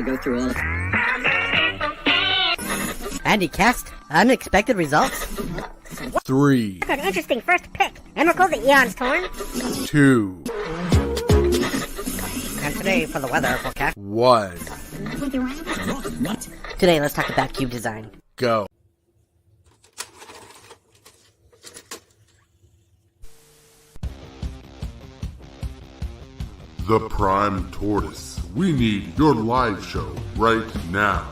to go through all. Andy cast unexpected results. 3, An interesting first pick. Emrakul, the Eon's Torn. 2, And today for the weather forecast. 1, Today let's talk about cube design. go. The Prime Tortoise. We need your live show right now.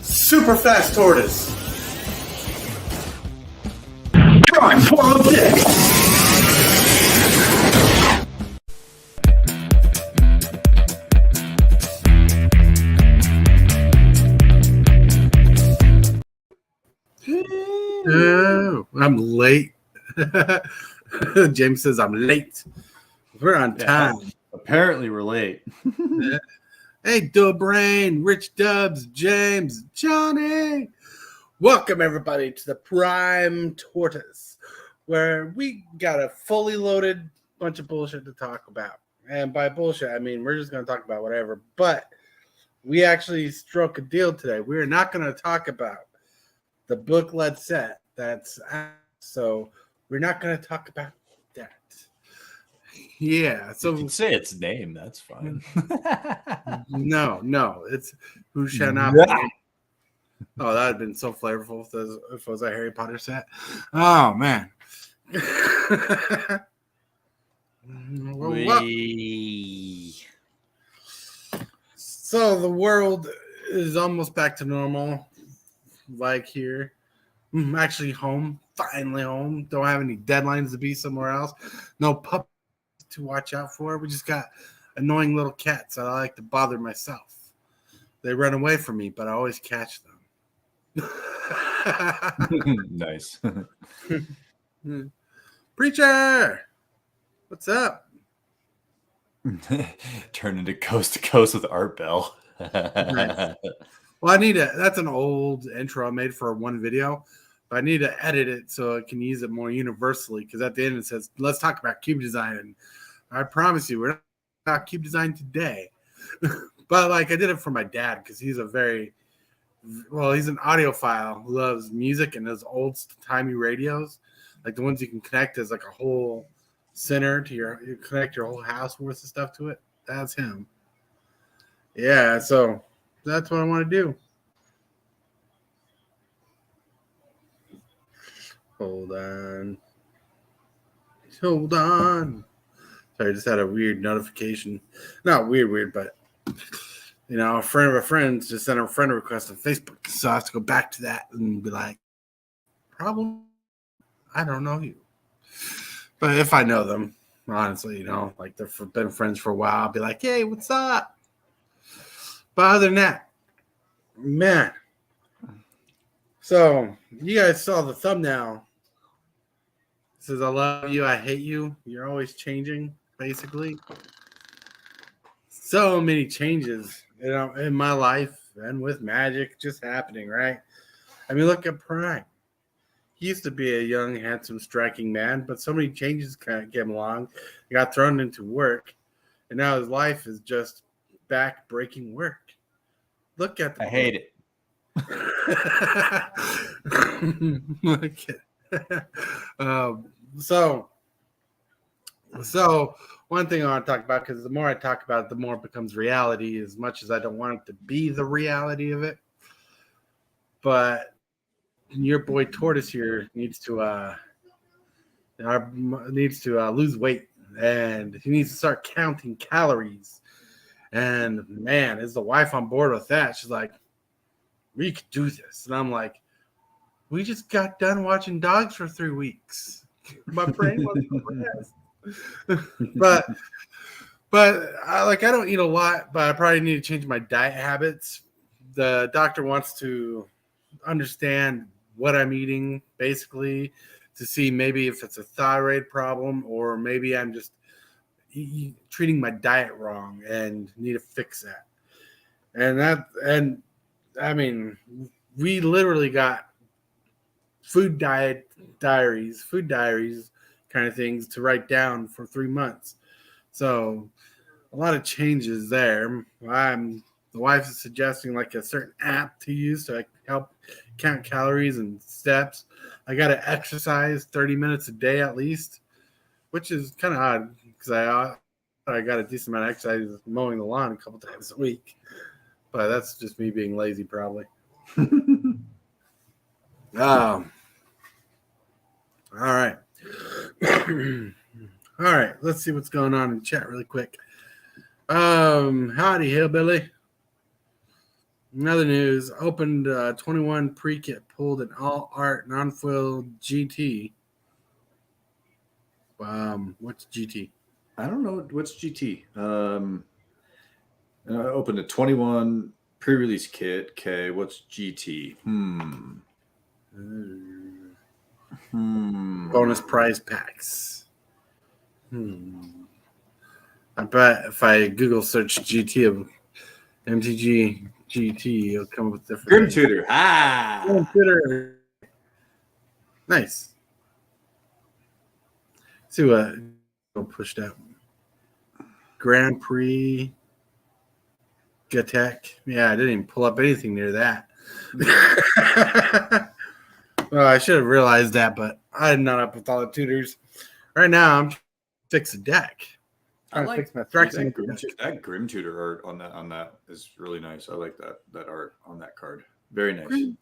Super fast tortoise. Prime Politics. Oh, I'm late. James says I'm late. We're on time. Apparently we're late. Yeah. Hey, Dubrain, Rich Dubs, James, Johnny. Welcome, everybody, to the Prime Tortoise, where we got a fully loaded bunch of bullshit to talk about. And by bullshit, I mean we're just going to talk about whatever. But we actually struck a deal today. We're not going to talk about the booklet set that's out. So we're not going to talk about that. Yeah, so You can say its name. That's fine. no, it's Who Shall Not Yeah. Be. Oh, that would have been so flavorful if it was a Harry Potter set. Oh man. So the world is almost back to normal. Like here. I'm actually home. Finally home. Don't have any deadlines to be somewhere else. No pup to watch out for. We just got annoying little cats that I like to bother myself. They run away from me, but I always catch them. Nice. Preacher, what's up? Turn into Coast to Coast with Art Bell. Nice. Well, I need that's an old intro I made for one video, but I need to edit it so I can use it more universally, because at the end it says, let's talk about cube design. And I promise you, we're not about cube design today. But like I did it for my dad, because he's he's an audiophile who loves music and those old timey radios, like the ones you can connect as like a whole center to you connect your whole house worth of stuff to it. That's him. Yeah, so that's what I want to do. Hold on. Sorry, I just had a weird notification. Not weird, but a friend of a friend just sent a friend request on Facebook. So I have to go back to that and be like, problem? I don't know you. But if I know them, honestly, like they've been friends for a while, I'll be like, hey, what's up? But other than that, man. So you guys saw the thumbnail. It says, I love you, I hate you. You're always changing, basically. So many changes, in my life and with magic just happening, right? I mean, look at Prime. He used to be a young, handsome, striking man, but so many changes came along. He got thrown into work, and now his life is just back-breaking work. Look at the I hate it. So one thing I want to talk about, because the more I talk about it, the more it becomes reality, as much as I don't want it to be the reality of it. But your boy Tortoise here needs to lose weight, and he needs to start counting calories. And man, is the wife on board with that? She's like, we could do this. And I'm like, we just got done watching dogs for 3 weeks. My brain was but I don't eat a lot, but I probably need to change my diet habits. The doctor wants to understand what I'm eating, basically, to see maybe if it's a thyroid problem, or maybe I'm just treating my diet wrong and need to fix that. And I mean, we literally got food diaries kind of things to write down for 3 months. So a lot of changes there. The the wife is suggesting like a certain app to use to like help count calories and steps. I got to exercise 30 minutes a day at least, which is kind of odd because I got a decent amount of exercise mowing the lawn a couple times a week. But that's just me being lazy, probably. All right. All right. Let's see what's going on in chat really quick. Howdy, Hillbilly. Another news. Opened 21 pre-kit pulled an all-art non-foil GT. What's GT? I don't know what's GT. I opened a 21 pre-release kit. Okay, what's GT? Bonus prize packs. I bet if I Google search GT of MTG GT, it'll come up with different. Grim Tutor. Grim Tutor. Nice. See what pushed out. Grand Prix. Gatek. Yeah, I didn't even pull up anything near that. Well, I should have realized that, but I'm not up with all the tutors. Right now, I'm fix a deck. I like fix my Threx. that Grim Tutor art on that is really nice. I like that art on that card. Very nice.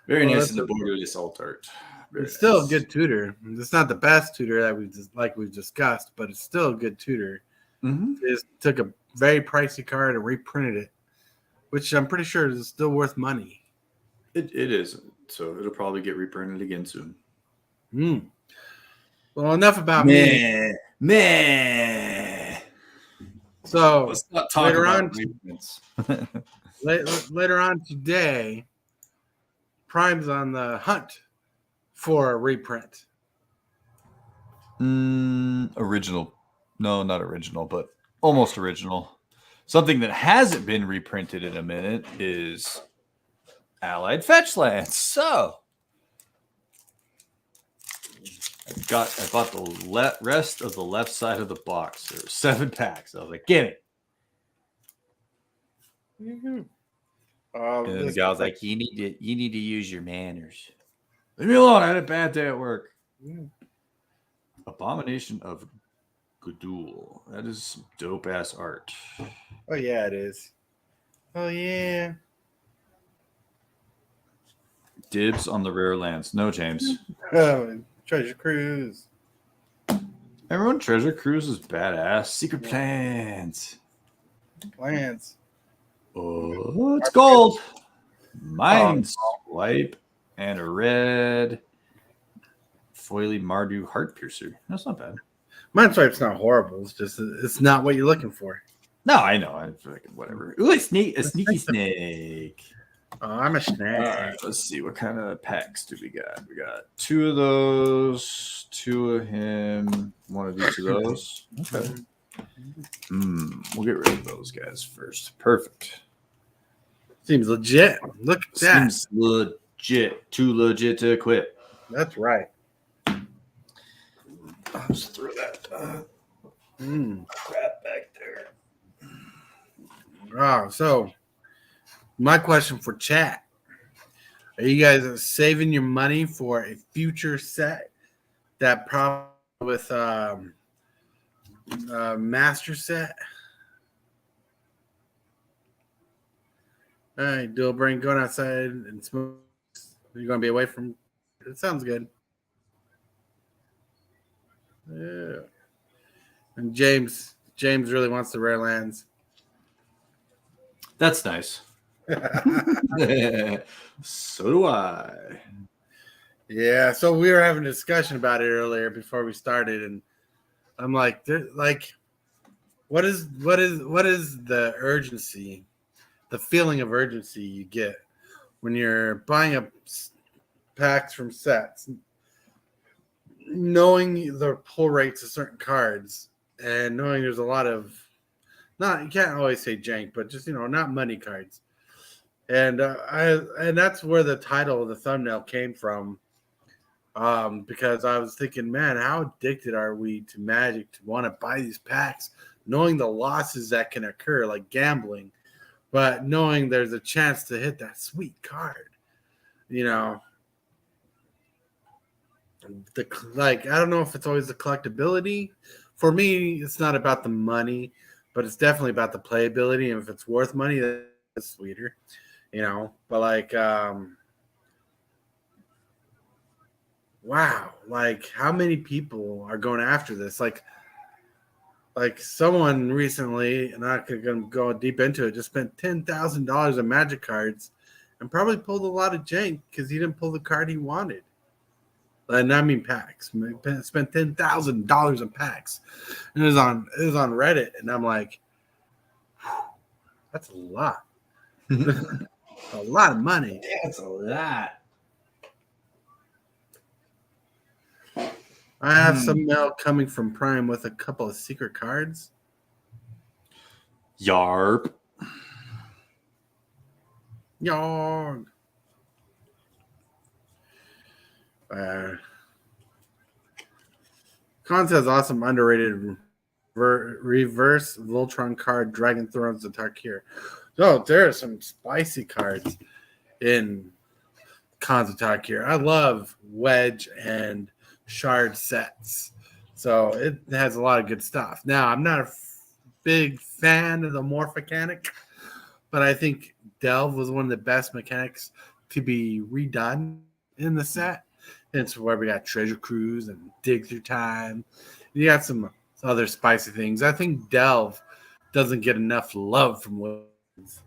Very nice in the borderless alt art. It's still a good tutor. It's not the best tutor that we've discussed, but it's still a good tutor. Mm-hmm. They just took a very pricey card and reprinted it, which I'm pretty sure is still worth money. It is. So it'll probably get reprinted again soon. Well, enough about me. So let's not talk about reprints. later on today, Prime's on the hunt for a reprint. Original. No, not original, but almost original. Something that hasn't been reprinted in a minute is Allied Fetchlands. So I bought the rest of the left side of the box. There were 7 packs. I was like, get it. And the guy was like, you need to use your manners. Leave me alone. I had a bad day at work. Abomination of Gudul. That is some dope ass art. Oh yeah, it is. Oh yeah. Dibs on the rare lands. No, James. Oh, Treasure Cruise. Everyone, Treasure Cruise is badass. Secret plans. Plans. Oh, it's gold. Mine's wipe and a red foily Mardu heart piercer. That's not bad. Mineswipe's not horrible. It's just it's not what you're looking for. No, I know. I'm fucking whatever. Ooh, a sneaky snake. Oh, I'm a snake. All right, let's see. What kind of packs do we got? We got 2 of those, 2 of him, 1 of each of those. Okay. We'll get rid of those guys first. Perfect. Seems legit. Look at that. Seems legit. Too legit to equip. That's right. I'll just throw that crap back there. Oh, so my question for chat: are you guys saving your money for a future set that probably with master set? All right, dual brain going outside and smoke. You're gonna be away from. It sounds good. Yeah. And James really wants the rare lands. That's nice. So do I. Yeah, so we were having a discussion about it earlier before we started, and I'm like, what is the urgency, the feeling of urgency you get when you're buying up packs from sets, knowing the pull rates of certain cards, and knowing there's a lot of you can't always say jank, but just not money cards, and that's where the title of the thumbnail came from. Because I was thinking, man, how addicted are we to Magic to want to buy these packs, knowing the losses that can occur, like gambling, but knowing there's a chance to hit that sweet card, you know, I don't know if it's always the collectability. For me, it's not about the money, but it's definitely about the playability. And if it's worth money, that's sweeter, you know. But wow, like how many people are going after this? Like someone recently, and I could go deep into it, just spent $10,000 on Magic cards, and probably pulled a lot of jank because he didn't pull the card he wanted. And I mean packs. Spent $10,000 on packs. And it was on Reddit, and I'm like, that's a lot. A lot of money. That's a lot. I have some mail coming from Prime with a couple of secret cards. Yarp. Yarg. Cons has awesome underrated reverse Voltron card, Dragon Thrones of Tarkir. So there are some spicy cards in Cons of Tarkir. I love Wedge and Shard sets. So it has a lot of good stuff. Now, I'm not a big fan of the Morph mechanic, but I think Delve was one of the best mechanics to be redone in the set. It's where we got Treasure Cruise and Dig Through Time. You got some other spicy things. I think Delve doesn't get enough love from Wizards.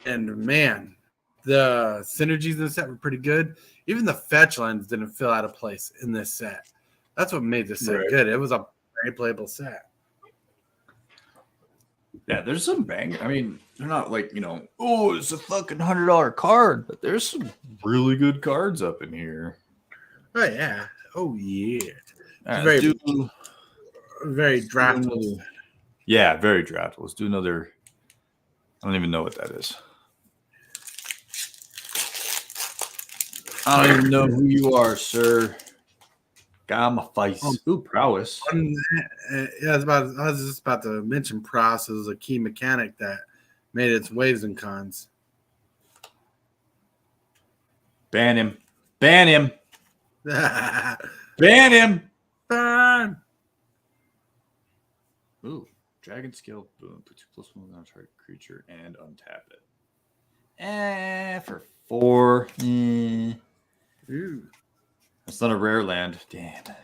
And man, the synergies in the set were pretty good. Even the fetch lines didn't feel out of place in this set. That's what made this set good. It was a very playable set. Yeah, there's some bang. I mean, they're not like, oh, it's a fucking $100 card, but there's some really good cards up in here. Oh yeah. Oh yeah. Right, very draftable. Yeah, very draftable. Let's do another. I don't even know what that is. I don't even know who you are, sir. Got my face. Ooh, prowess. Yeah, I was just about to mention prowess as a key mechanic that made its waves in Cons. Ban him. Ban him. Ban him. Burn. Ooh, dragon scale boom. Put 2+1 on a target creature and untap it. For 4. Ooh. That's not a rare land. Damn. I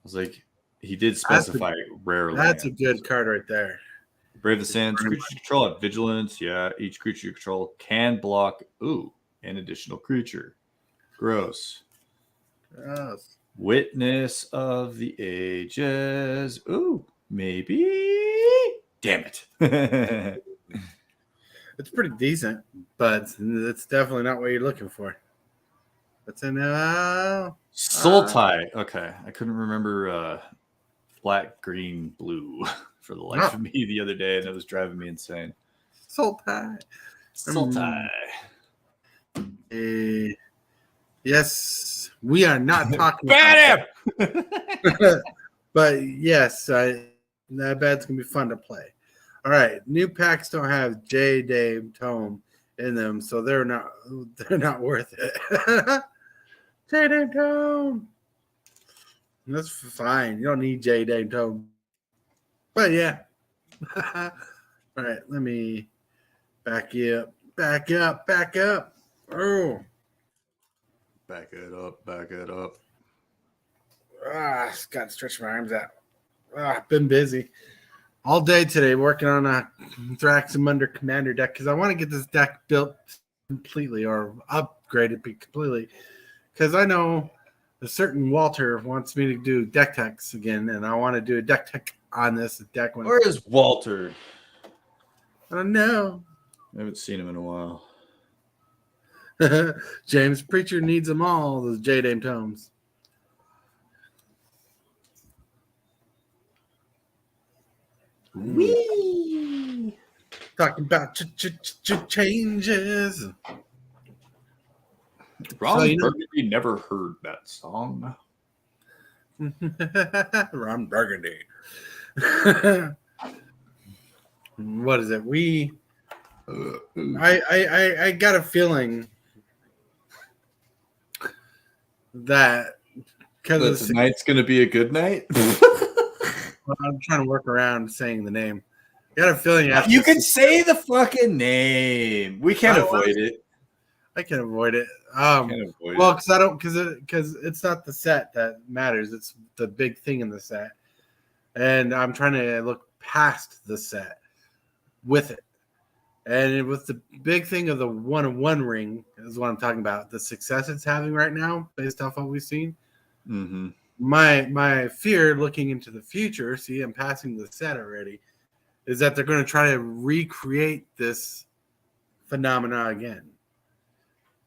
was like, he did specify rare land. That's a good card right there. Brave the Sands. Creatures you control have vigilance. Yeah, each creature you control can block. Ooh, an additional creature. Gross. Gross. Witness of the Ages. Ooh, maybe. Damn it. It's pretty decent, but it's definitely not what you're looking for. That's a no. Sultai. Okay, I couldn't remember black, green, blue for the life of me the other day, and it was driving me insane. Sultai. Yes, we are not talking about him. But yes, I bet it's gonna be fun to play. All right, new packs don't have J Dame Tome in them, so they're not worth it. J Dame Tome. That's fine. You don't need J Dame Tome. But yeah. All right, let me back you up. Back up. Oh. Back it up. Got to stretch my arms out. I've been busy all day today working on a Thraxamunder Commander deck because I want to get this deck built completely or upgraded completely because I know a certain Walter wants me to do deck techs again, and I want to do a deck tech on this deck. Where is Walter? I don't know. I haven't seen him in a while. James Preacher needs them all, those J Dame Tomes. Wee! Talking about changes. Ron Burgundy never heard that song. Ron Burgundy. What is it? I got a feeling that because tonight's gonna be a good night. I'm trying to work around saying the name. I got a feeling You can say the fucking name. We can't avoid it. I can avoid it. Can't avoid Well, it. because I don't, because it's not the set that matters. It's the big thing in the set, and I'm trying to look past the set with it. And with the big thing of the 1-on-1 ring is what I'm talking about. The success it's having right now, based off what we've seen. Mm-hmm. My fear looking into the future, see, I'm passing the set already, is that they're going to try to recreate this phenomena again.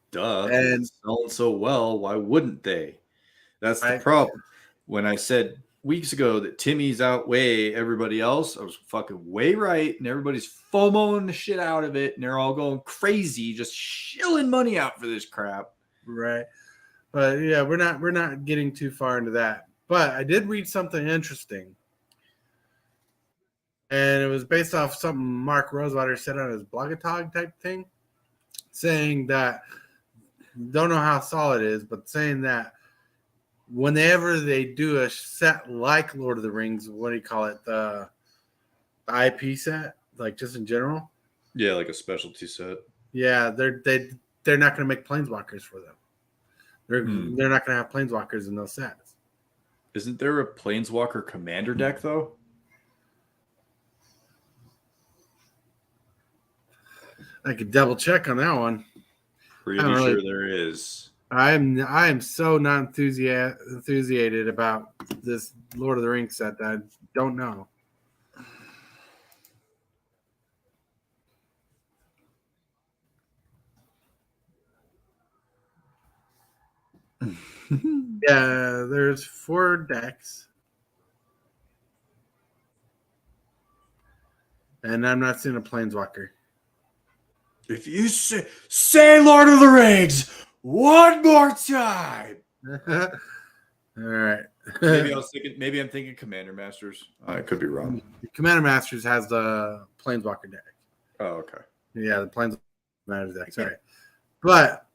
Duh. And It's selling so well, why wouldn't they? That's the problem. When I said weeks ago that Timmy's outweigh everybody else, I was fucking way right, and everybody's FOMOing the shit out of it, and they're all going crazy, just shilling money out for this crap. Right. But yeah, we're not getting too far into that. But I did read something interesting. And it was based off something Mark Rosewater said on his Blogatog type thing, saying that, don't know how solid it is, but saying that whenever they do a set like Lord of the Rings, what do you call it? The IP set, like just in general. Yeah, like a specialty set. Yeah, they're not going to make planeswalkers for them. They're not going to have planeswalkers in those sets. Isn't there a Planeswalker commander deck though? I could double check on that one. Pretty sure there is. I am so not enthusiastic about this Lord of the Rings set that I don't know. Yeah, there's 4 decks. And I'm not seeing a Planeswalker. If you say Lord of the Rings one more time. All right. Maybe I'm thinking Commander Masters. I could be wrong. Commander Masters has the Planeswalker deck. Oh, okay. Yeah, the Planeswalker Masters deck. Sorry. But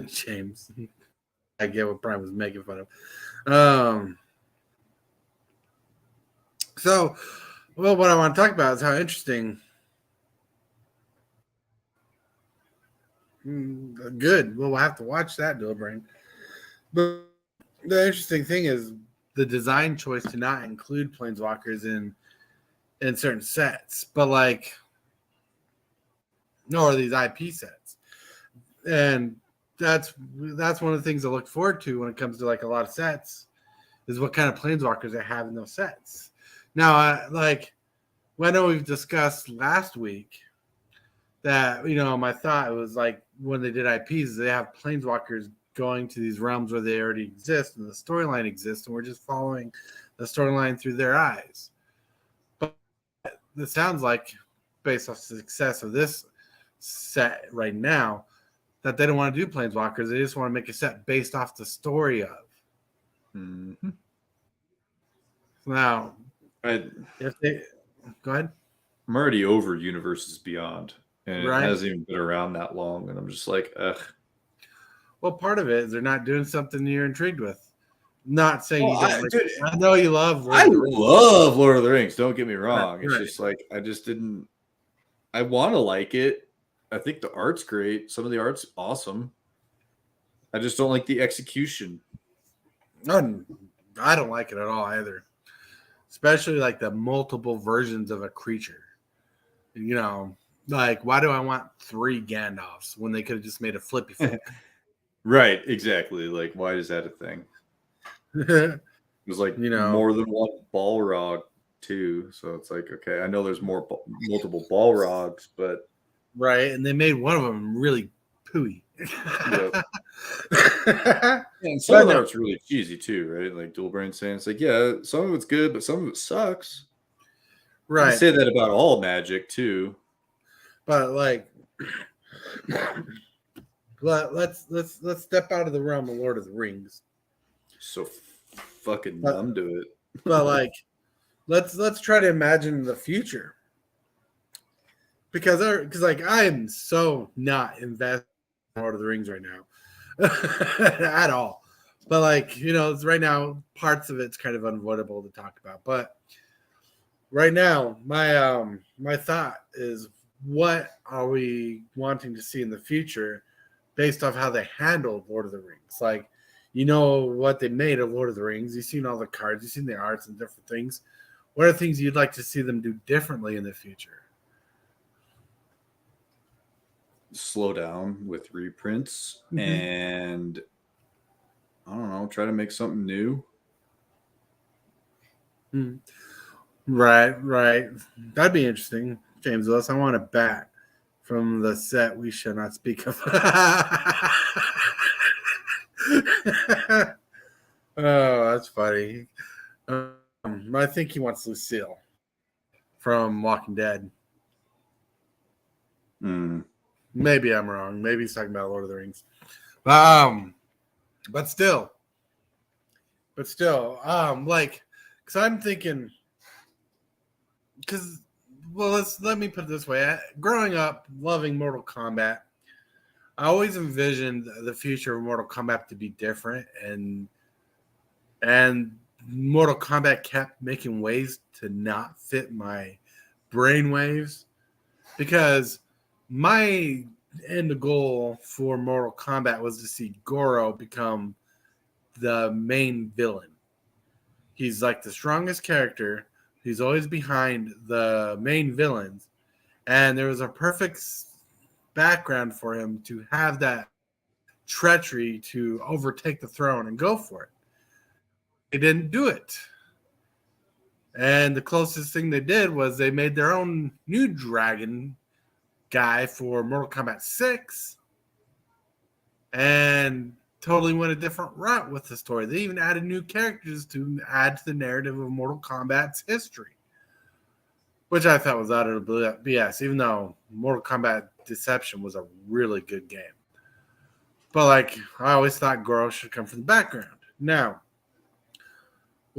James, I get what Prime was making fun of. So, well, what I want to talk about is how interesting. Good. Well, we'll have to watch that, Brain. But the interesting thing is the design choice to not include planeswalkers in certain sets, but like, no, are these IP sets, and that's one of the things I look forward to when it comes to like a lot of sets, is what kind of planeswalkers they have in those sets. Now, I know we've discussed last week that, my thought was like when they did IPs, they have planeswalkers going to these realms where they already exist and the storyline exists, and we're just following the storyline through their eyes. But it sounds like, based off the success of this set right now, that they don't want to do planeswalkers. They just want to make a set based off the story of. Mm-hmm. Now, if they go ahead, I'm already over Universes Beyond, and Right. it hasn't even been around that long, and I'm just like, ugh. Well, part of it is they're not doing something you're intrigued with. Not saying you Well, don't. I know you love. I love Lord of the Rings. Don't get me wrong. Right. It's just like I just didn't. I want to like it. I think the art's great. Some of the art's awesome. I just don't like the execution. I don't like it at all either. Especially like the multiple versions of a creature. Like, why do I want 3 Gandalfs when they could have just made a flippy flip? Right, exactly. Like, why is that a thing? It was like more than one Balrog too, so it's like, okay, I know there's multiple Balrogs, but right, and they made one of them really pooey. Yep. And some of that's really cheesy too, right? Like Dual Brain saying it's like, yeah, some of it's good, but some of it sucks. Right. You can say that about all Magic too. But like, let's step out of the realm of Lord of the Rings. So fucking numb to it. But like, let's try to imagine the future. because like I am so not invested in Lord of the Rings right now at all. But like it's right now, parts of it's kind of unavoidable to talk about. But right now, my thought is, what are we wanting to see in the future, based off how they handled Lord of the Rings? Like, what they made of Lord of the Rings. You've seen all the cards, you've seen the arts and different things. What are things you'd like to see them do differently in the future? Slow down with reprints and I don't know, try to make something new. Right. That'd be interesting. James Willis, I want a bat from the set we shall not speak of. Oh, that's funny. I think he wants Lucille from Walking Dead. Maybe I'm wrong. Maybe he's talking about Lord of the Rings. But still, like, because I'm thinking, let me put it this way. Growing up, loving Mortal Kombat, I always envisioned the future of Mortal Kombat to be different, and Mortal Kombat kept making ways to not fit my brain waves, because my end goal for Mortal Kombat was to see Goro become the main villain. He's like the strongest character. He's always behind the main villains. And there was a perfect background for him to have that treachery to overtake the throne and go for it. They didn't do it. And the closest thing they did was they made their own new dragon guy for Mortal Kombat 6 and totally went a different route with the story. They even added new characters to add to the narrative of Mortal Kombat's history, which I thought was utter BS, even though Mortal Kombat Deception was a really good game. But like, I always thought Goro should come from the background. Now,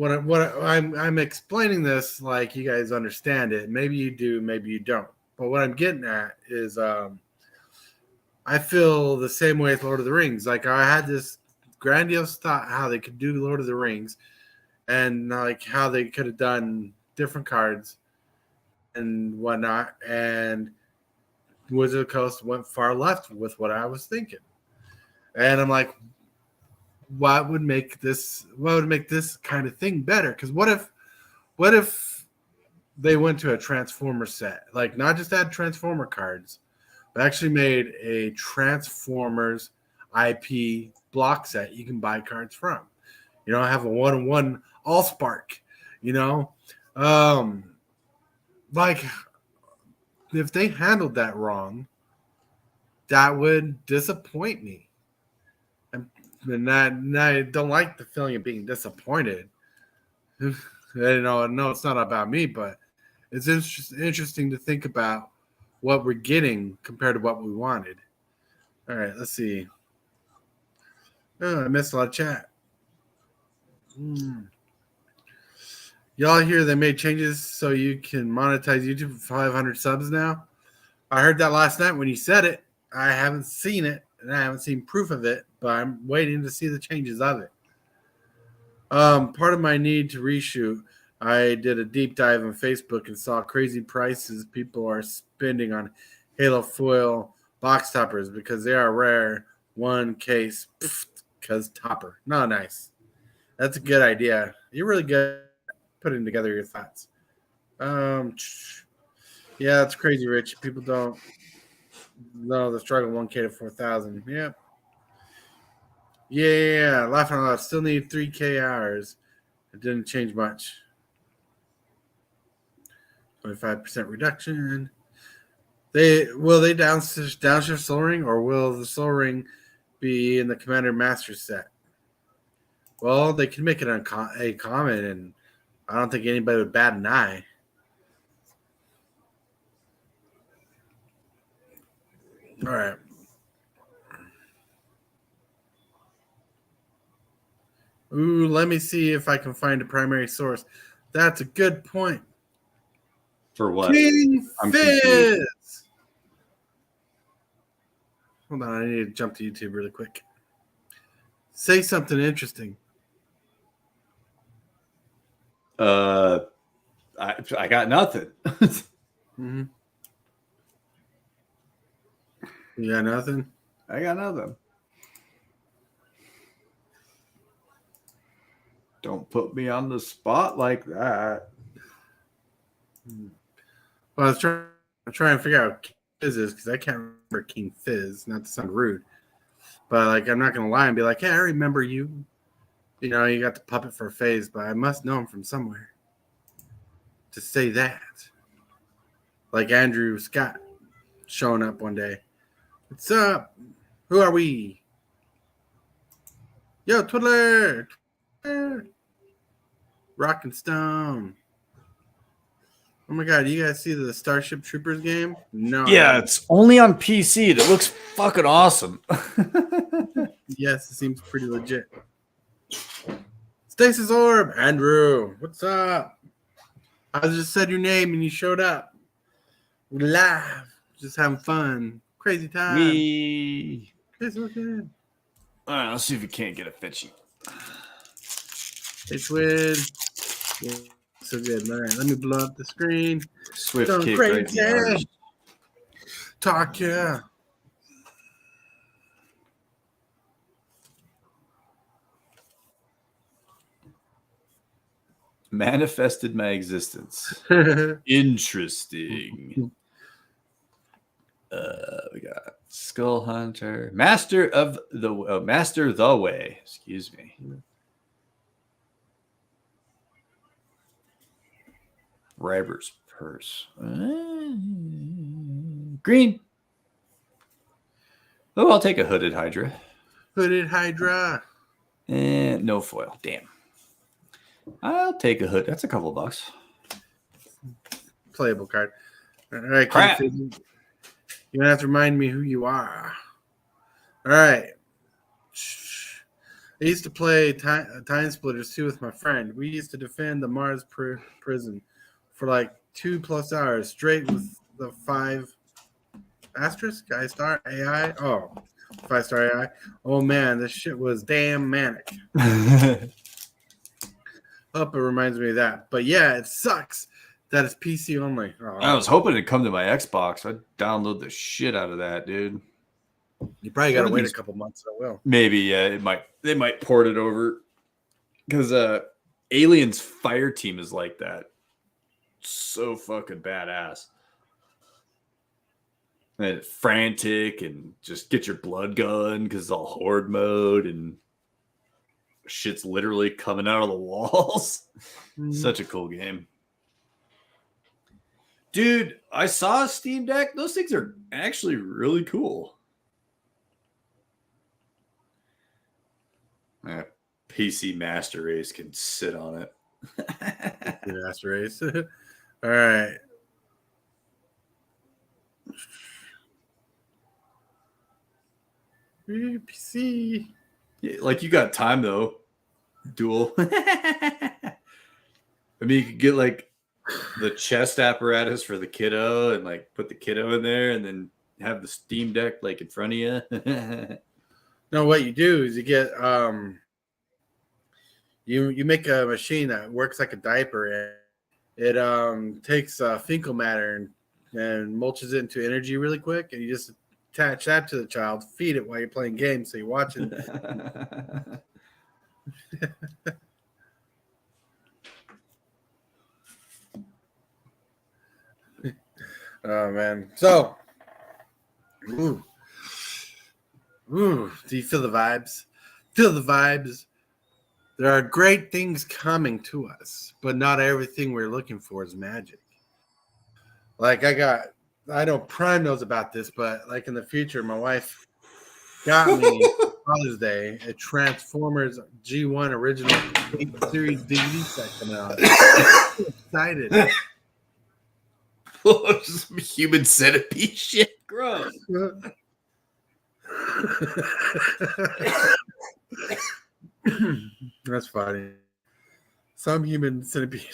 I'm explaining this like you guys understand it. Maybe you do, maybe you don't. But what I'm getting at is I feel the same way with Lord of the Rings. Like, I had this grandiose thought how they could do Lord of the Rings and like how they could have done different cards and whatnot. And Wizard of the Coast went far left with what I was thinking. And I'm like, what would make this kind of thing better? Because what if they went to a Transformer set, like not just add Transformer cards, but actually made a Transformers IP block set you can buy cards from. Have a 1-on-1 Allspark. Like, if they handled that wrong, that would disappoint me. And I don't like the feeling of being disappointed. No, it's not about me, but it's interesting to think about what we're getting compared to what we wanted. All right, let's see. Oh, I missed a lot of chat. Y'all hear they made changes so you can monetize YouTube for 500 subs now? I heard that last night when you said it. I haven't seen it, and I haven't seen proof of it, but I'm waiting to see the changes of it. Part of my need to reshoot, I did a deep dive on Facebook and saw crazy prices people are spending on Halo foil box toppers because they are rare. One case, because topper. No, nice. That's a good idea. You're really good at putting together your thoughts. Yeah, it's crazy, Rich. People don't know the struggle 1K to 4,000. Yep. Yeah. Laughing out loud. Still need 3K hours. It didn't change much. 25% reduction. Will they downshift Soul Ring, or will the Soul Ring be in the Commander Master set? Well, they can make it a common, and I don't think anybody would bat an eye. All right. Ooh, let me see if I can find a primary source. That's a good point. For what? King I'm Fizz. confused. Hold on, I need to jump to YouTube really quick. Say something interesting. I got nothing. Mm-hmm. You got nothing? I got nothing. Don't put me on the spot like that. Well, I was trying to figure out what King Fizz is because I can't remember King Fizz, not to sound rude. But like I'm not gonna lie and be like, hey, I remember you. You know, you got the puppet for a phase, but I must know him from somewhere. To say that. Like Andrew Scott showing up one day. What's up? Who are we? Yo, Twiddler! Rock and Stone. Oh my god, you guys see the Starship Troopers game? No. Yeah, it's only on PC. It looks fucking awesome. Yes, it seems pretty legit. Stasis Orb, Andrew, what's up? I just said your name and you showed up. We're live, just having fun. Crazy time. Me. It's okay. All right, let's see if we can't get a fetchy. Hey, Twid. Yeah, so good. All right, let me blow up the screen. Swift Going kick right in crazy. the arse. Talk, yeah. Manifested my existence. Interesting. We got Skull Hunter, Master the Way. Excuse me. Riber's Purse. Green. Oh, I'll take a Hooded Hydra. Hooded Hydra. And no foil. Damn. I'll take a hood. That's a couple bucks. Playable card. All right, Crap. King Fizz, you're gonna have to remind me who you are. All right. I used to play Time Splitters 2 with my friend. We used to defend the Mars prison for like 2+ hours straight with the 5 asterisk guy star AI. Oh, 5-star AI. Oh man, this shit was damn manic. Hope it reminds me of that. But yeah, it sucks that it's PC only. Oh, I was hoping it'd come to my Xbox. I'd download the shit out of that, dude. you probably got to wait a couple months. I will. Maybe, yeah, they might port it over. Because Alien's fire team is like that. So fucking badass. And frantic and just get your blood gun because it's all horde mode and shit's literally coming out of the walls. Such a cool game. Dude, I saw a Steam Deck. Those things are actually really cool. PC Master Race can sit on it. Master Race. All right. PC. Yeah, like you got time though. Dual. I mean, you could get like the chest apparatus for the kiddo and like put the kiddo in there and then have the Steam Deck like in front of you. No, what you do is you get you make a machine that works like a diaper and it takes fecal matter and mulches it into energy really quick and you just attach that to the child, feed it while you're playing games so you're watching. Oh man. So do you feel the vibes? Feel the vibes. There are great things coming to us, but not everything we're looking for is magic. Like I know Prime knows about this, but like in the future, my wife got me Father's Day a Transformers G1 original 8 series DVD set coming out. I'm excited. Some human centipede shit. Gross. That's funny. Some human centipede.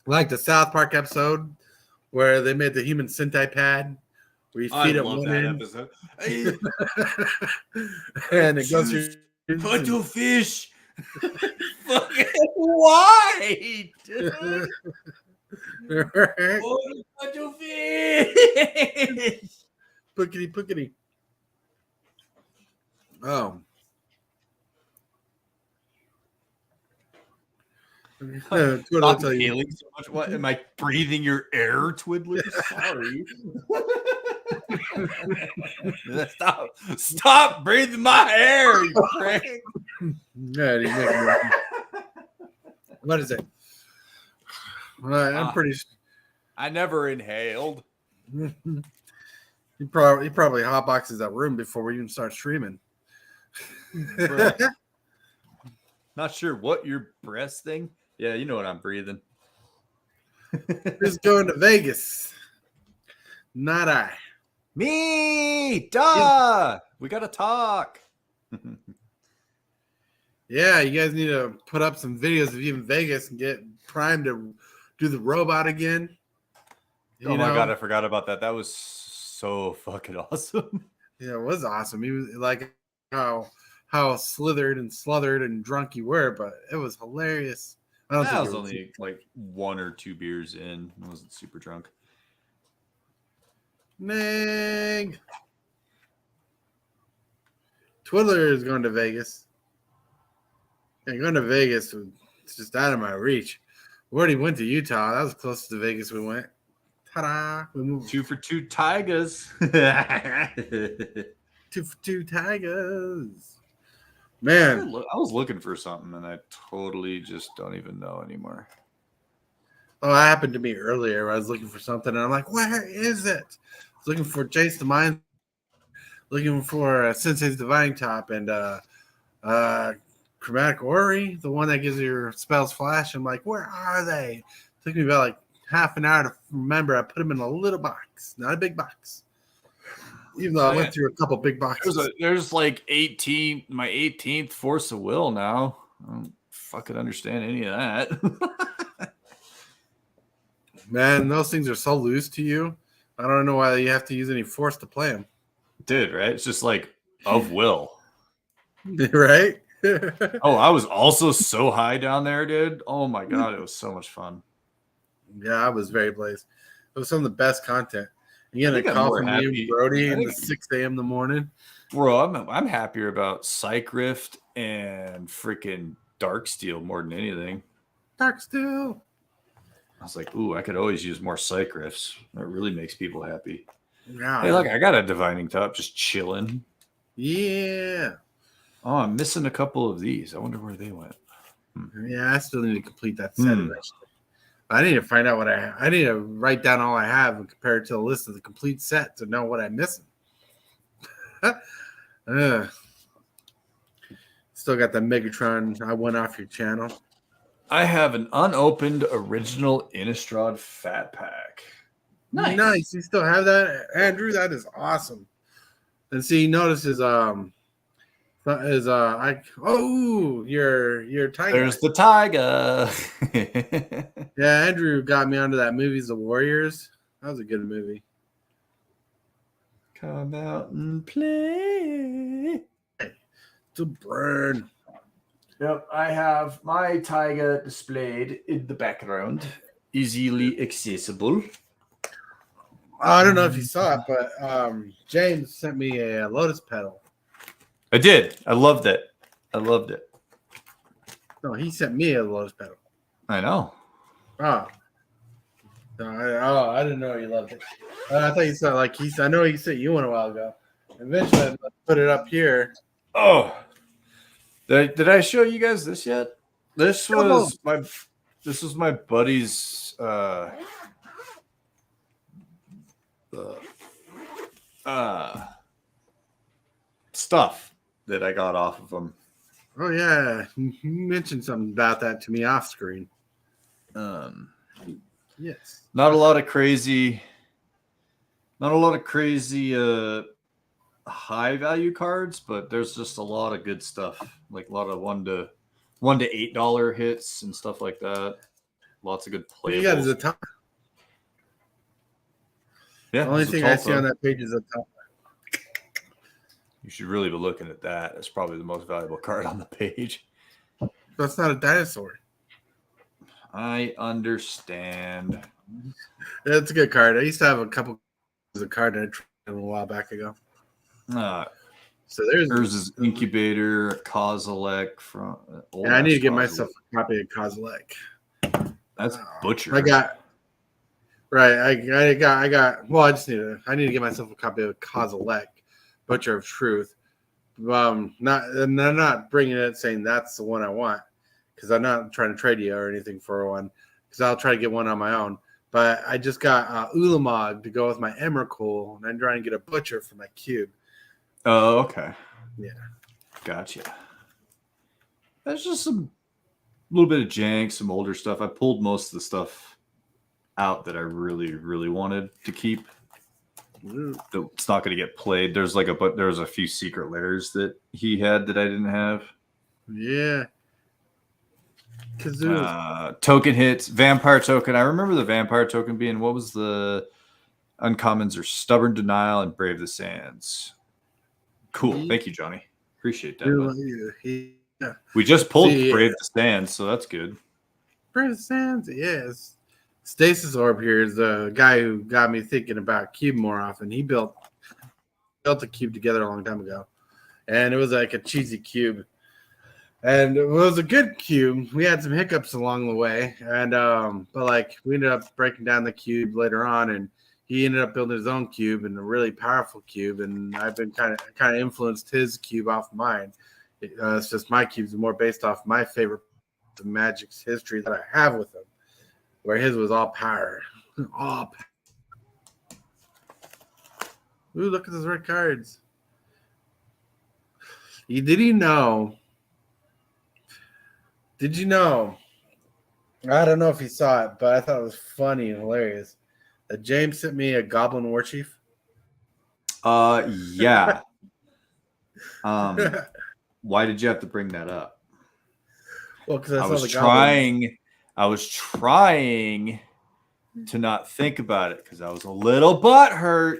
Like the South Park episode where they made the human centipad, where you feed it one end, episode. and it goes through. Fish. Fucking why? Dude? Fish. Puckety. Oh. What did I Stop tell you? inhaling so much. What am I breathing your air, Twiddler? Sorry. Stop breathing my air, you prick. Yeah, he's making me- What is it? I'm pretty. I never inhaled. He probably hotboxes that room before we even start streaming. Bro. Not sure what you're breasting. Yeah, you know what I'm breathing. Who's going to Vegas? Not I. Me, duh. We gotta talk. Yeah, you guys need to put up some videos of you in Vegas and get Prime to do the robot again. Oh my god, I forgot about that. That was so fucking awesome. Yeah, it was awesome. He was like how slithered and sluthered and drunk you were, but it was hilarious. I was only like 1 or 2 beers in. I wasn't super drunk. Meg. Twiddler is going to Vegas. Yeah, going to Vegas was just out of my reach. We already went to Utah. That was close to Vegas we went. Ta-da. We moved 2 for 2 tigers. 2 for 2 tigers. Man. I was looking for something and I totally just don't even know anymore. Oh, that happened to me earlier. I was looking for something and I'm like, where is it? I was looking for Chase the Mind, looking for Sensei's Divining Top and Chromatic Ori, the one that gives your spells flash. I'm like, where are they? It took me about like half an hour to remember. I put them in a little box, not a big box. Even though I went through a couple big boxes. There's like 18, my 18th Force of Will now. I don't fucking understand any of that. Man, those things are so loose to you. I don't know why you have to use any force to play them. Dude, right? It's just like of will. Right? Oh, I was also so high down there, dude. Oh my god, it was so much fun. Yeah, I was very blazed. It was some of the best content. You get a call from you, Brody, in the 6 a.m. in the morning. Bro, I'm happier about Psych Rift and freaking Darksteel more than anything. Darksteel. I was like, ooh, I could always use more Psych Rifts. That really makes people happy. Yeah. Hey, look, I got a Divining Top just chilling. Yeah. Oh, I'm missing a couple of these. I wonder where they went. Yeah, I still need to complete that set eventually. I need to find out what I need to write down all I have and compare it to the list of the complete set to know what I'm missing. Still got the Megatron I went off your channel. I have an unopened original Innistrad Fat Pack. Nice. You still have that, Andrew? That is awesome. And see, notice your tiger. There's the tiger. Yeah, Andrew got me onto that movie, The Warriors. That was a good movie. Come out and play. To burn. Yep, I have my tiger displayed in the background, easily accessible. I don't know if you saw it, but James sent me a lotus petal. I did. I loved it. No, he sent me a lotus petal. I know. Oh. No, I didn't know you loved it. I thought you said I know he sent you one a while ago. Eventually, I put it up here. Oh, did I show you guys this yet? This was my buddy's stuff that I got off of him. Oh yeah, you mentioned something about that to me off screen. Yes. Not a lot of crazy high value cards, but there's just a lot of good stuff, like a lot of $1 to $8 hits and stuff like that. Lots of good playables. You got his Yeah. The only it's a thing I see Tulpa. on that page is a top. You should really be looking at that. It's probably the most valuable card on the page. That's not a dinosaur. I understand. It's a good card. I used to have a couple of card I tried a while back ago. So there's Urza's Incubator, Kozilek from. Yeah, I need to get myself a copy of Kozilek. That's Butcher. I got. Right, I got. Well, I need to get myself a copy of Kozilek, Butcher of Truth. I'm not bringing it saying that's the one I want because I'm not trying to trade you or anything for one because I'll try to get one on my own. But I just got Ulamog to go with my Emrakul, and I'm trying to get a Butcher for my cube. Oh, okay. Yeah. Gotcha. That's just a little bit of jank, some older stuff. I pulled most of the stuff out that I really, really wanted to keep. It's not going to get played. There's a few secret layers that he had that I didn't have. Yeah. Token hits, vampire token. I remember the vampire token being, what was the uncommons are Stubborn Denial and Brave the Sands. Cool. Thank you, Johnny. Appreciate that. Yeah. We just pulled Brave the Sands, so that's good. Brave the Sands, yes. Stasis Orb here is the guy who got me thinking about cube more often. He built a cube together a long time ago, and it was like a cheesy cube, and it was a good cube. We had some hiccups along the way, and but like we ended up breaking down the cube later on, and he ended up building his own cube and a really powerful cube, and I've been kind of influenced his cube off mine. It's just my cube's more based off my favorite of Magic's history that I have with him, where his was all power. All power. Ooh, look at those red cards. Did you know? I don't know if you saw it, but I thought it was funny and hilarious. That James sent me a Goblin War Chief. Yeah. Why did you have to bring that up? Well, because I was trying to not think about it because I was a little butthurt.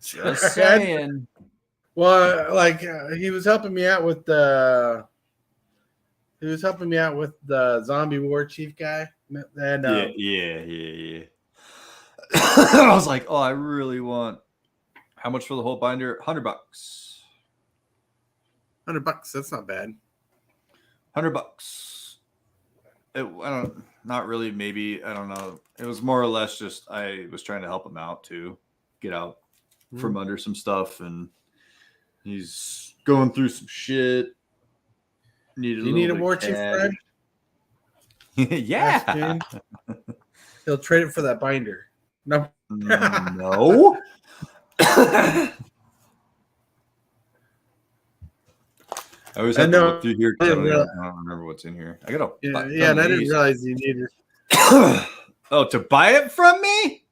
Just saying. Well, like he was helping me out with the zombie war chief guy. And yeah. I was like, oh, I really want. How much for the whole binder? $100. $100. That's not bad. $100. Not really. Maybe I don't know. It was more or less just I was trying to help him out to get out from under some stuff, and he's going through some shit. Do you need a war chief, Fred? Yeah. He'll trade it for that binder. No. No. I always have to look through here. I don't remember what's in here. I gotta. Yeah, and I didn't realize you needed. Oh, to buy it from me,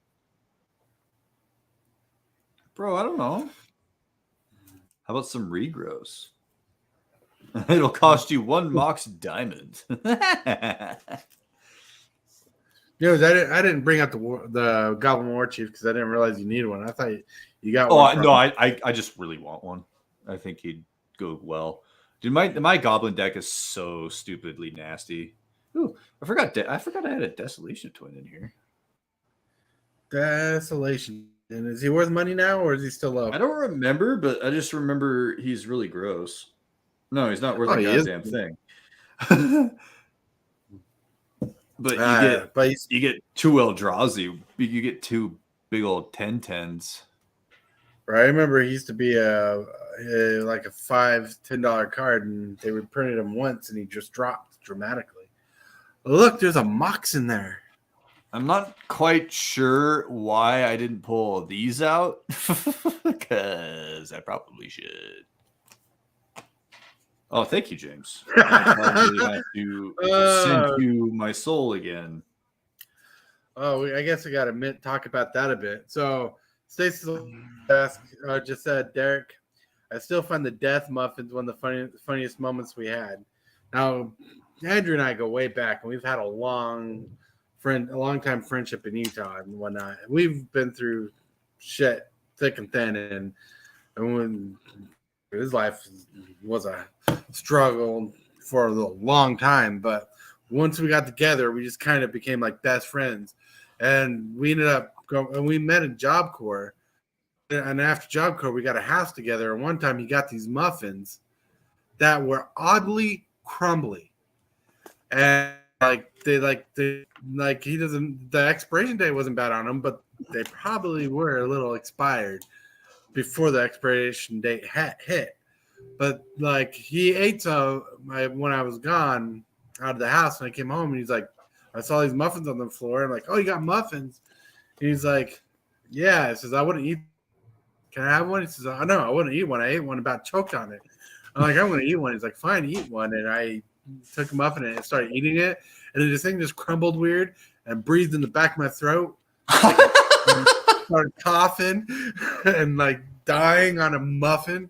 bro? I don't know. How about some regrows? It'll cost you 1 Mox diamond. I didn't bring out the Goblin War Chief because I didn't realize you needed one. I thought you got one. Oh no, I just really want one. I think he'd go well. Dude, my Goblin deck is so stupidly nasty. Ooh, I forgot I had a Desolation Twin in here. Desolation. And is he worth money now, or is he still low? I don't remember, but I just remember he's really gross. No, he's not worth a goddamn thing. But you get 2 Eldrazi. You get 2 big old 10/10s. Right. I remember he used to be like a $5-10 card, and they reprinted him once, and he just dropped dramatically. Look, there's a Mox in there. I'm not quite sure why I didn't pull these out, because I probably should. Oh, thank you, James. I probably have to send you my soul again. Oh, I guess we got to talk about that a bit. So, Stacey just said, Derek, I still find the death muffins one of the funniest moments we had. Now, Andrew and I go way back, and we've had a long time friendship in Utah and whatnot. We've been through shit thick and thin, and when his life was a struggle for a long time, but once we got together, we just kind of became like best friends, and we ended up and we met in Job Corps, and after Job Corps, we got a house together. And one time, he got these muffins that were oddly crumbly, and he doesn't. The expiration date wasn't bad on them, but they probably were a little expired before the expiration date hit. But like he ate some when I was gone out of the house, and I came home, and he's like, I saw these muffins on the floor. I'm like, oh, you got muffins? And he's like, yeah. He says, I wouldn't eat. Can I have one? He says, oh, no, I wouldn't eat one. I ate one, about choked on it. I'm like, I'm going to eat one. He's like, fine, eat one. And I took a muffin and started eating it. And then this thing just crumbled weird and breathed in the back of my throat. And started coughing and like dying on a muffin.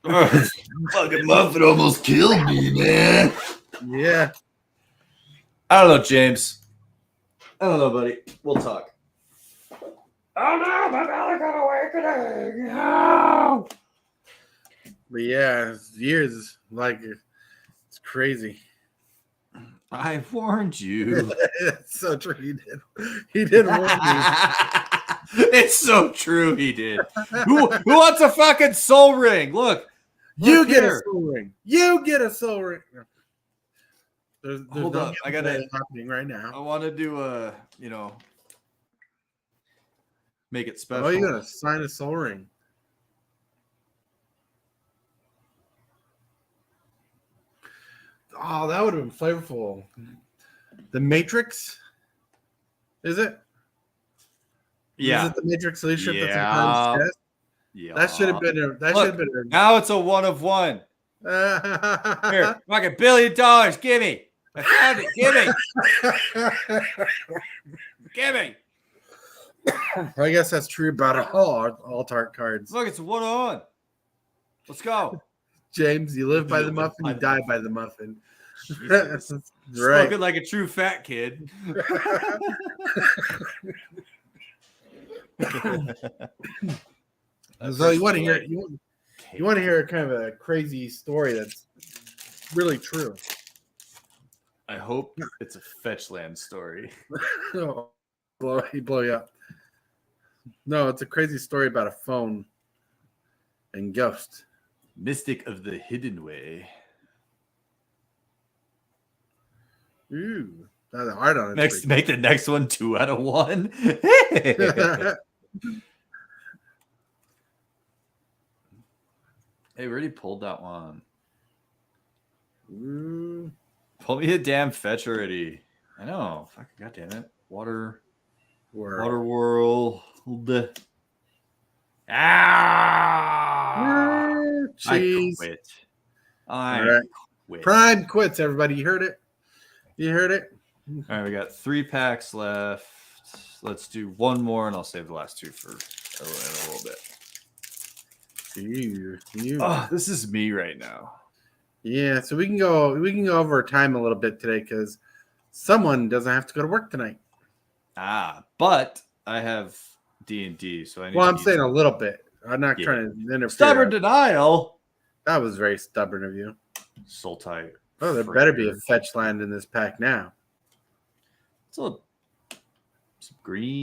Fucking muffin almost killed me, man. Yeah. I don't know, James. I don't know, buddy. We'll talk. Oh no, my belly got awakening. Oh. But yeah, it's years, like it's crazy. I warned you. It's so true. He did warn me. It's so true. He did. Who wants a fucking soul ring? Look, You get here. a soul ring. You get a soul ring. There's Hold no up. I gotta happening right now. I want to do make it special. Oh, you gotta sign a soul ring. Oh, that would have been flavorful. The Matrix, is it? Yeah. Is it the Matrix leadership that's Yeah. in test? Yeah. That should have been a. That Look, should have been now it's a 1 of 1. a. Here, fucking $1 billion. Give me. I found it. Give me. I guess that's true about all tart cards. Look, it's a 1 on 1. Let's go. James, you live by the live muffin, by you the die muffin. by the muffin. Jesus. Right. Spoken like a true fat kid. So you want to hear you want to hear kind of a crazy story that's really true. I hope it's a Fetchland story. He blow you up. No, it's a crazy story about a phone and ghost. Mystic of the Hidden Way. Ooh, that's hard on it. Next, make the next one 2 out of 1. Hey, we already pulled that one. Ooh. Pull me a damn fetch already. I know. Fucking goddamn it. Water world. Ah! Jeez. I quit. All right. Quit. Prime quits, everybody. You heard it? You heard it? All right, we got 3 packs left. Let's do one more, and I'll save the last 2 for a little bit. Oh, this is me right now. Yeah, so we can go over time a little bit today because someone doesn't have to go to work tonight. But I have D&D, so I need. Well, I'm saying a little bit. I'm not trying to interfere. Stubborn denial. That was very stubborn of you. Soul type. Oh, there better be a fetch land in this pack now. It's some green.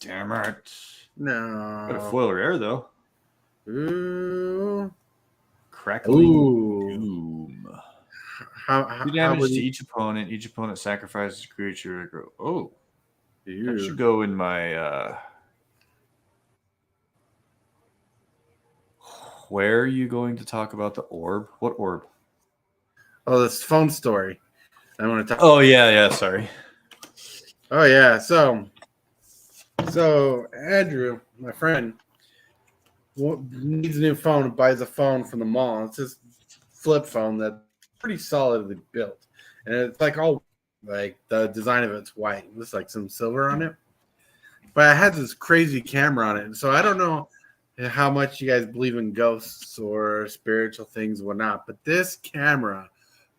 Damn it. No. Got a foil rare though. Ooh. Crackling Ooh. Doom. How 2 damage to each opponent. Each opponent sacrifices a creature. Oh. That should go in my where are you going to talk about the orb? What orb? Oh, this phone story. I want to talk. Oh yeah, sorry. Oh yeah. So Andrew, my friend, needs a new phone. Buys a phone from the mall. It's this flip phone that's pretty solidly built, and it's like all like the design of it's white. There's like some silver on it, but it has this crazy camera on it. So I don't know how much you guys believe in ghosts or spiritual things or whatnot, but this camera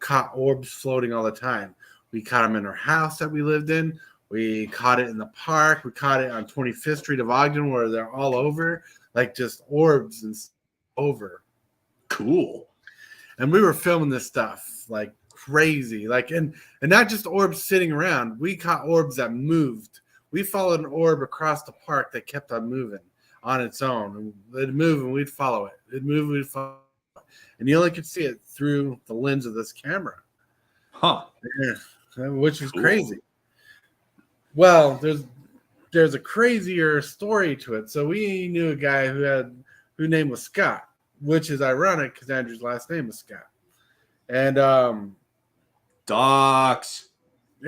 caught orbs floating all the time. We caught them in our house that we lived in. We caught it in the park. We caught it on 25th Street of Ogden, where they're all over, like just orbs and over. Cool. And we were filming this stuff like crazy, like and not just orbs sitting around. We caught orbs that moved. We followed an orb across the park that kept on moving on its own. It'd move and we'd follow it. It'd move, we'd follow it. And you only could see it through the lens of this camera. Huh. Yeah, which is crazy. Well, there's a crazier story to it. So we knew a guy whose name was Scott, which is ironic because Andrew's last name is Scott. And Docs.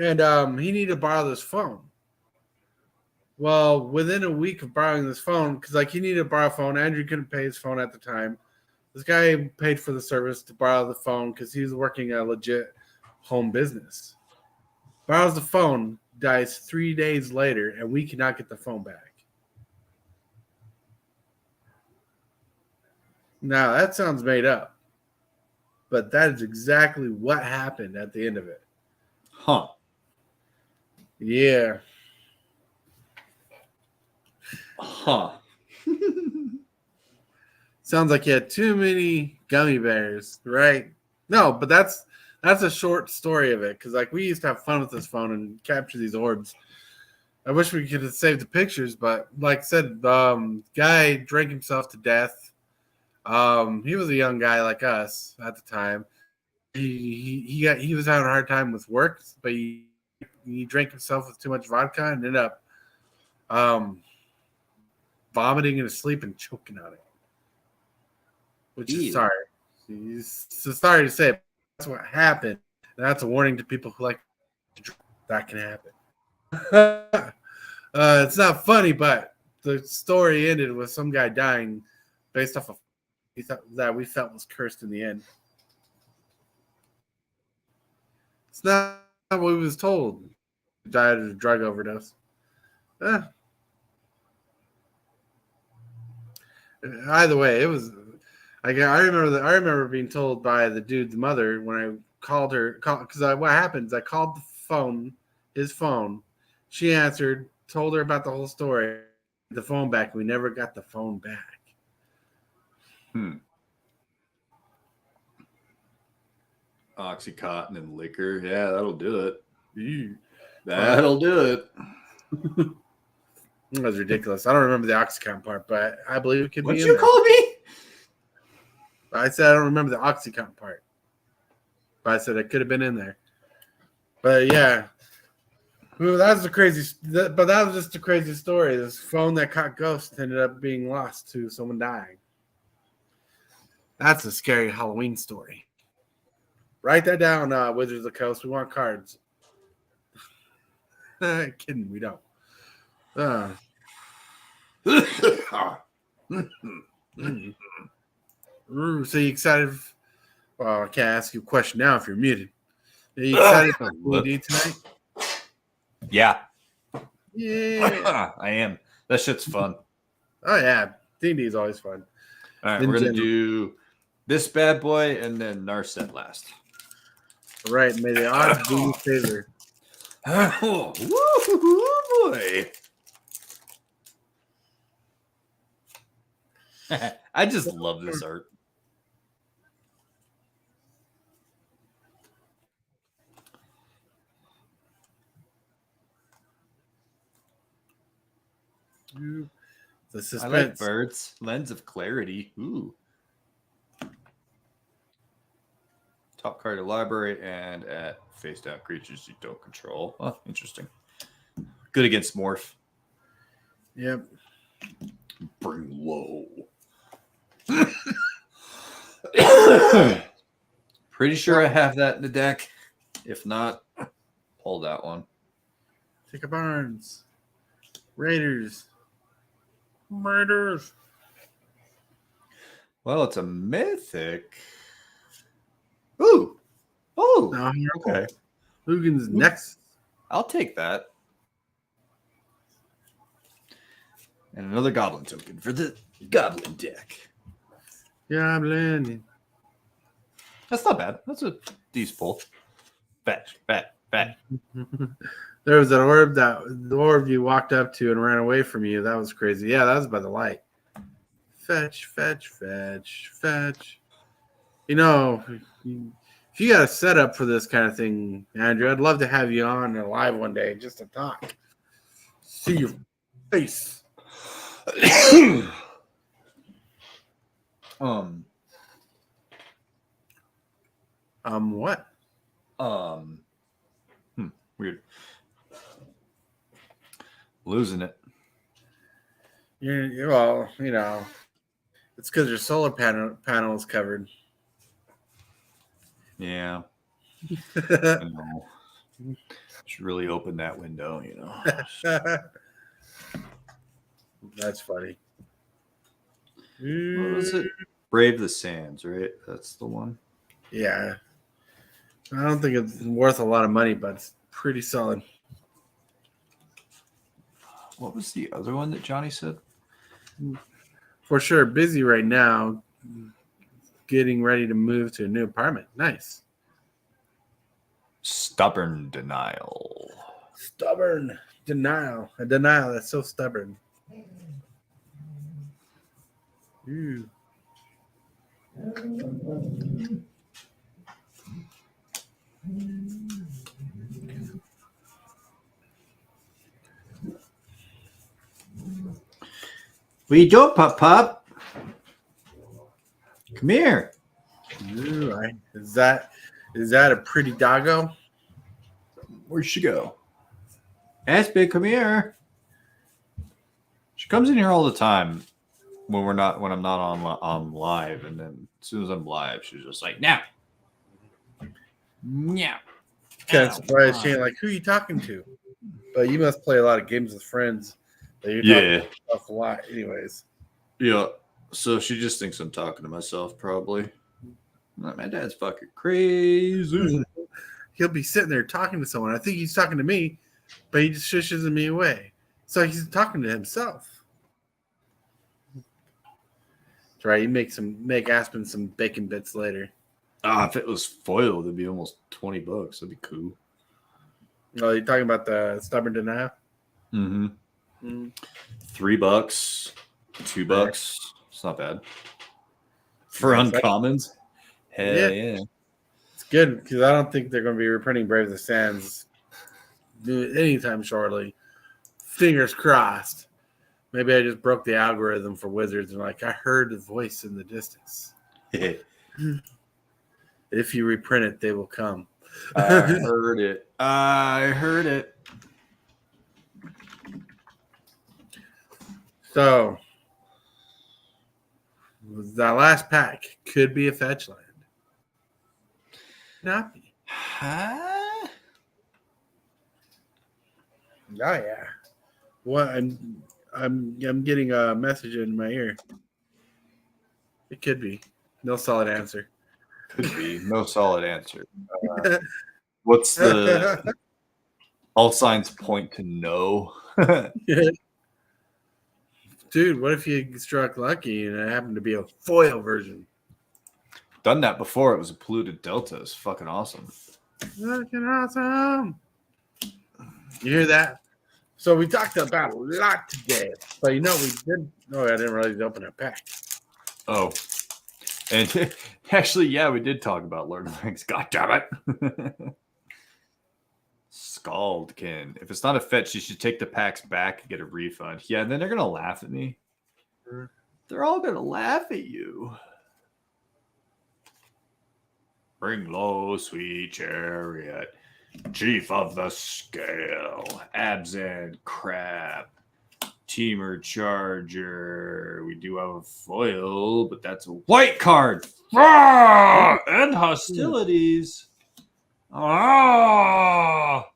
And he needed to borrow this phone. Well, within a week of borrowing this phone, because like he needed to borrow a phone, Andrew couldn't pay his phone at the time. This guy paid for the service to borrow the phone because he was working a legit home business. Borrows the phone, dies 3 days later, and we cannot get the phone back. Now, that sounds made up, but that is exactly what happened at the end of it. Huh. Yeah. Huh. Sounds like you had too many gummy bears, right? No, but that's a short story of it, because like we used to have fun with this phone and capture these orbs. I wish we could have saved the pictures, but like I said, guy drank himself to death. He was a young guy like us at the time. He was having a hard time with work, but he drank himself with too much vodka and ended up vomiting in his sleep and choking on it. Which is sorry. So sorry to say, but that's what happened. And that's a warning to people who like to drink. That can happen. It's not funny, but the story ended with some guy dying based off of that we felt was cursed in the end. It's not what we was told. He died of a drug overdose. Either way, it was. I remember being told by the dude's mother when I called her, because what happens? I called his phone. She answered, told her about the whole story, the phone back. We never got the phone back. Oxycontin and liquor. Yeah, that'll do it. That'll do it. That was ridiculous. I don't remember the Oxycontin part, but I believe it could be. What'd you call me? I said I don't remember the Oxycontin part, but I said it could have been in there. But yeah, well, that was but that was just a crazy story. This phone that caught ghosts ended up being lost to someone dying. That's a scary Halloween story. Write that down, Wizards of the Coast. We want cards. Kidding, we don't. So you excited? Well, I can't ask you a question now if you're muted. Are you excited for D tonight? Yeah. Yeah. I am. That shit's fun. Oh yeah, D&D is always fun. All right, we're gonna do this bad boy and then Narset last. All right, may the odds be in your favor. Oh, woo, boy. I just love this art. The suspense. I like birds. Lens of clarity. Ooh. Top card of library and at face down creatures you don't control. Oh, interesting. Good against morph. Yep. Bring low. Pretty sure I have that in the deck. If not, pull that one. Jacob Barnes. Raiders. Murders. Well, it's a mythic. Ooh. Oh. Okay. Lugan's next. I'll take that. And another goblin token for the goblin deck. Goblin. That's not bad. That's a decent pull. Fetch. There was an orb the orb you walked up to and ran away from you. That was crazy. Yeah, that was by the light. Fetch. You know, if you got a setup for this kind of thing, Andrew, I'd love to have you on live one day just to talk. See your face. What? Weird. Losing it. Well, you know, it's because your solar panel is covered. Yeah. I know. Should really open that window, you know. That's funny. What was it? Brave the Sands, right? That's the one. Yeah. I don't think it's worth a lot of money, but it's pretty solid. What was the other one that Johnny said? For sure. Busy right now. Getting ready to move to a new apartment. Nice. Stubborn denial. Stubborn denial. A denial that's so stubborn. Ooh. What you doing, Pup? Come here. Ooh, is that a pretty doggo? Where'd she go? Aspie, come here. She comes in here all the time when I'm not on live, and then as soon as I'm live, she's just like, now. Kind of surprised she ain't like, who are you talking to? But you must play a lot of games with friends that you're talking stuff a lot, anyways. Yeah. So she just thinks I'm talking to myself, probably. Like, my dad's fucking crazy. He'll be sitting there talking to someone. I think he's talking to me, but he just shushes me away. So he's talking to himself. That's right. You make Aspen some bacon bits later. If it was foiled, it'd be almost $20. That'd be cool. Oh, you're talking about the stubborn denial? Mm-hmm. Mm. $3, $2. It's not bad. For uncommons. Hell yeah. It's good because I don't think they're going to be reprinting Brave the Sands anytime shortly. Fingers crossed. Maybe I just broke the algorithm for Wizards and I heard a voice in the distance. If you reprint it, they will come. I heard it. So that last pack could be a fetch land. Not be. Huh? Oh yeah. What I'm getting a message in my ear. It could be. No solid answer. Could be. No solid answer. What's the all signs point to no? Dude, what if you struck lucky and it happened to be a foil version? Done that before. It was a polluted delta. It's fucking awesome. Fucking awesome. You hear that? So we talked about a lot today. But we did. Oh, I didn't really open a pack. Oh. And actually, yeah, we did talk about Lord of the Rings. God damn it. Scaldkin. If it's not a fetch, you should take the packs back and get a refund. Yeah, and then they're going to laugh at me. They're all going to laugh at you. Bring low, sweet chariot. Chief of the scale. Absent crap. Teamer Charger. We do have a foil, but that's a white card. Ah! And hostilities. Ah!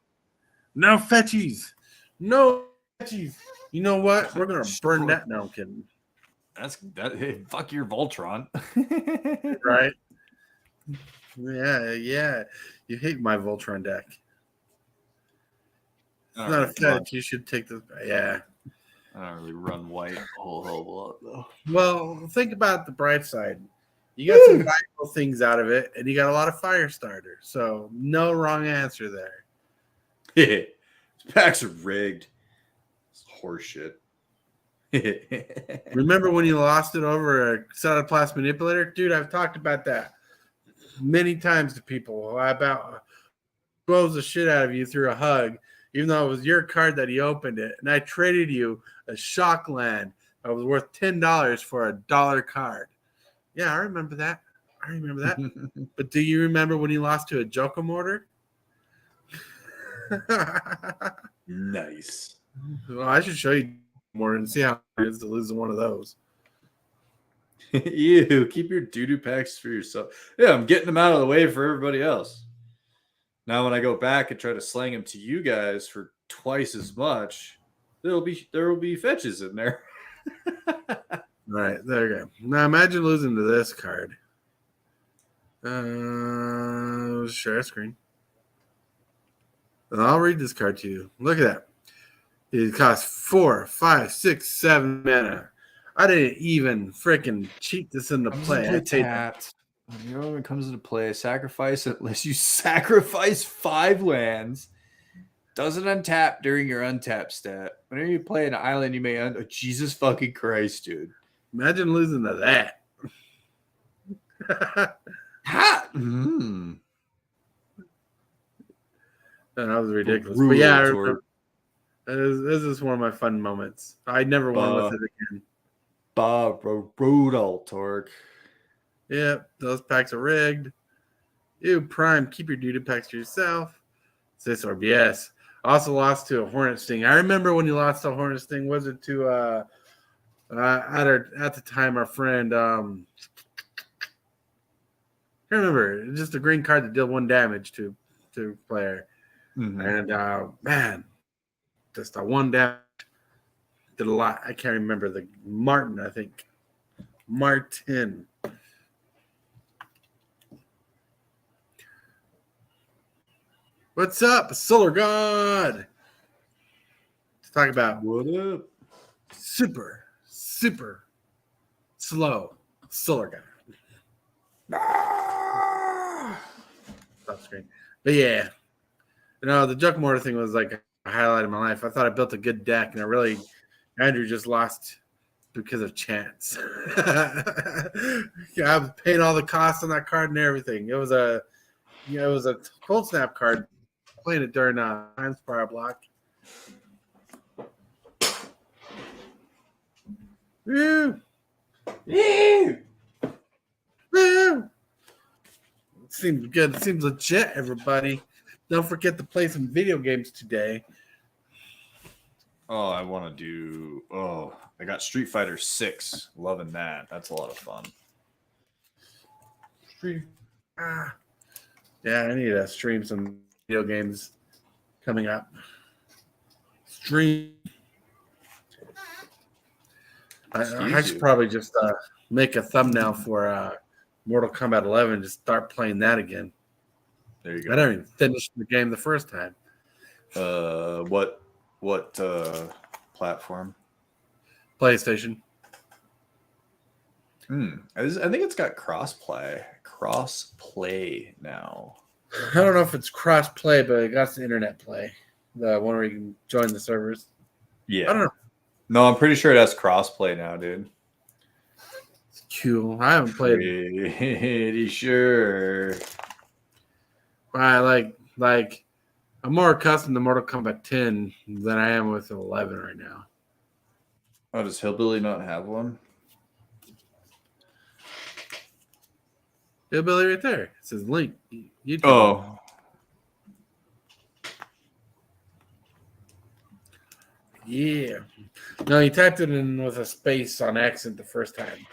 No fetchies. No fetchies. You know what? We're gonna burn that. No, I'm kidding. Hey, fuck your Voltron. Right? Yeah. You hate my Voltron deck. It's not a fetch. You should take this. Yeah. I don't really run white a whole hell of a lot, though. Well, think about the bright side. You got some valuable things out of it, and you got a lot of fire starter. So no wrong answer there. These packs are rigged. It's horseshit. Remember when you lost it over a Sodaplast manipulator? Dude, I've talked about that many times to people about blows the shit out of you through a hug, even though it was your card that he opened it. And I traded you a Shockland that was worth $10 for a $1 card. Yeah, I remember that. But do you remember when you lost to a Joker Mortar? Nice. Well, I should show you more and see how it is to lose one of those. Ew, keep your doo-doo packs for yourself. Yeah, I'm getting them out of the way for everybody else. Now when I go back and try to slang them to you guys for twice as much, there will be fetches in there. All right, there you go. Now imagine losing to this card. Share screen. And I'll read this card to you. Look at that. It costs 4, 5, 6, 7 mana. I didn't even freaking cheat this into play. I tapped. When your moment comes into play, sacrifice it unless you sacrifice 5 lands. Doesn't untap during your untap stat. Whenever you play an island, you may Jesus fucking Christ, dude. Imagine losing to that. Ha! That was ridiculous. Brutal, but yeah, Torque. this is one of my fun moments. I never won with it again. Brutal, Torque. Yep, those packs are rigged. Ew, Prime, keep your doo-doo packs to yourself. Sisorb, yes. Also lost to a Hornet Sting. I remember when you lost to a Hornet Sting. Was it to at the time our friend I remember just a green card that dealt 1 damage to player. Mm-hmm. And man, just a 1 damage did a lot. I can't remember the Martin, I think. Martin. What's up, Solar God? Let's talk about What up? super slow Solar God. Stop screen. But yeah, the Joker Mortar thing was like a highlight of my life. I thought I built a good deck, and Andrew just lost because of chance. Yeah, I was paying all the costs on that card and everything. It was a cold snap card. Playing it during time Spire block. Woo! Woo! Woo! Seems good. Seems legit, everybody. Don't forget to play some video games today. Oh, I want to do. Oh, I got Street Fighter 6. Loving that. That's a lot of fun. Yeah, I need to stream some video games coming up. Stream. I should probably just make a thumbnail for Mortal Kombat 11. Just start playing that again. There you go. I didn't even finish the game the first time. What platform? PlayStation. I think it's got crossplay now. I don't know if it's cross play, but it got some internet play. The one where you can join the servers. Yeah. I don't know. No, I'm pretty sure it has crossplay now, dude. It's cool. I haven't played. Pretty sure. I like. I'm more accustomed to Mortal Kombat 10 than I am with 11 right now. Oh, does Hillbilly not have one? Hillbilly right there. It says link. YouTube. Oh. Yeah. No, he typed it in with a space on accent the first time.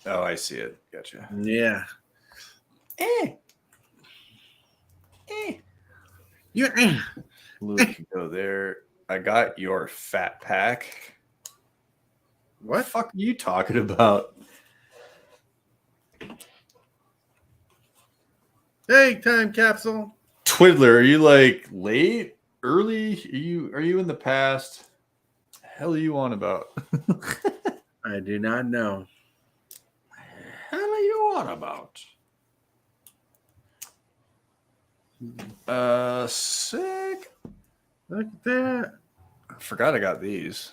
Oh, I see it. Gotcha. Yeah. Yeah. Luke, you go there. I got your fat pack. What the fuck are you talking about? Hey, time capsule. Twiddler, are you like late? Early? Are you in the past? The hell are you on about? I do not know. How do What about? Sick. Look at that. I forgot I got these.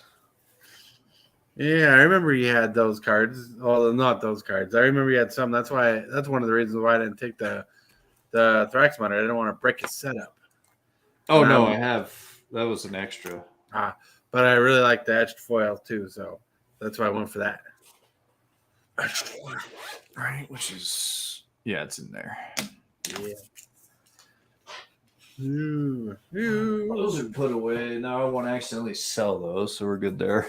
Yeah, I remember you had those cards. Well, not those cards. I remember you had some. That's one of the reasons why I didn't take the Thrax Monitor. I didn't want to break his setup. Oh, no, I have. That was an extra. But I really like the etched foil too, so that's why I went for that. Extra foil. Right, which is... Yeah, it's in there. Yeah. Those are put away. Now I won't accidentally sell those, so we're good there.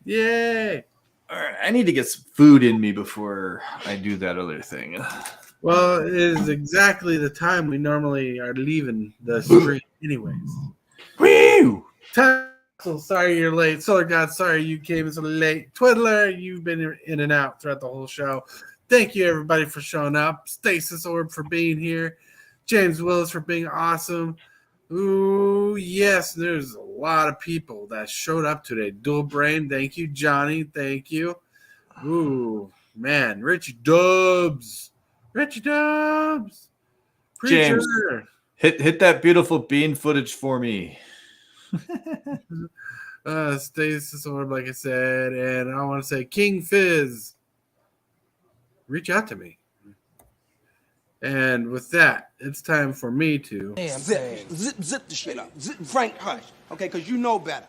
Yay! All right, I need to get some food in me before I do that other thing. Well, it is exactly the time we normally are leaving the stream anyways. Woo! So sorry you're late. Solar God, sorry you came so late. Twiddler, you've been in and out throughout the whole show. Thank you, everybody, for showing up. Stasis Orb for being here. James Willis for being awesome. Ooh, yes, there's a lot of people that showed up today. Dual Brain, thank you. Johnny, thank you. Ooh, man. Richie Dubs. Preacher. James, hit that beautiful bean footage for me. Stasis Orb, like I said, and I want to say King Fizz. Reach out to me. And with that, it's time for me to Zip the shit up. Frank, hush. Okay, because you know better.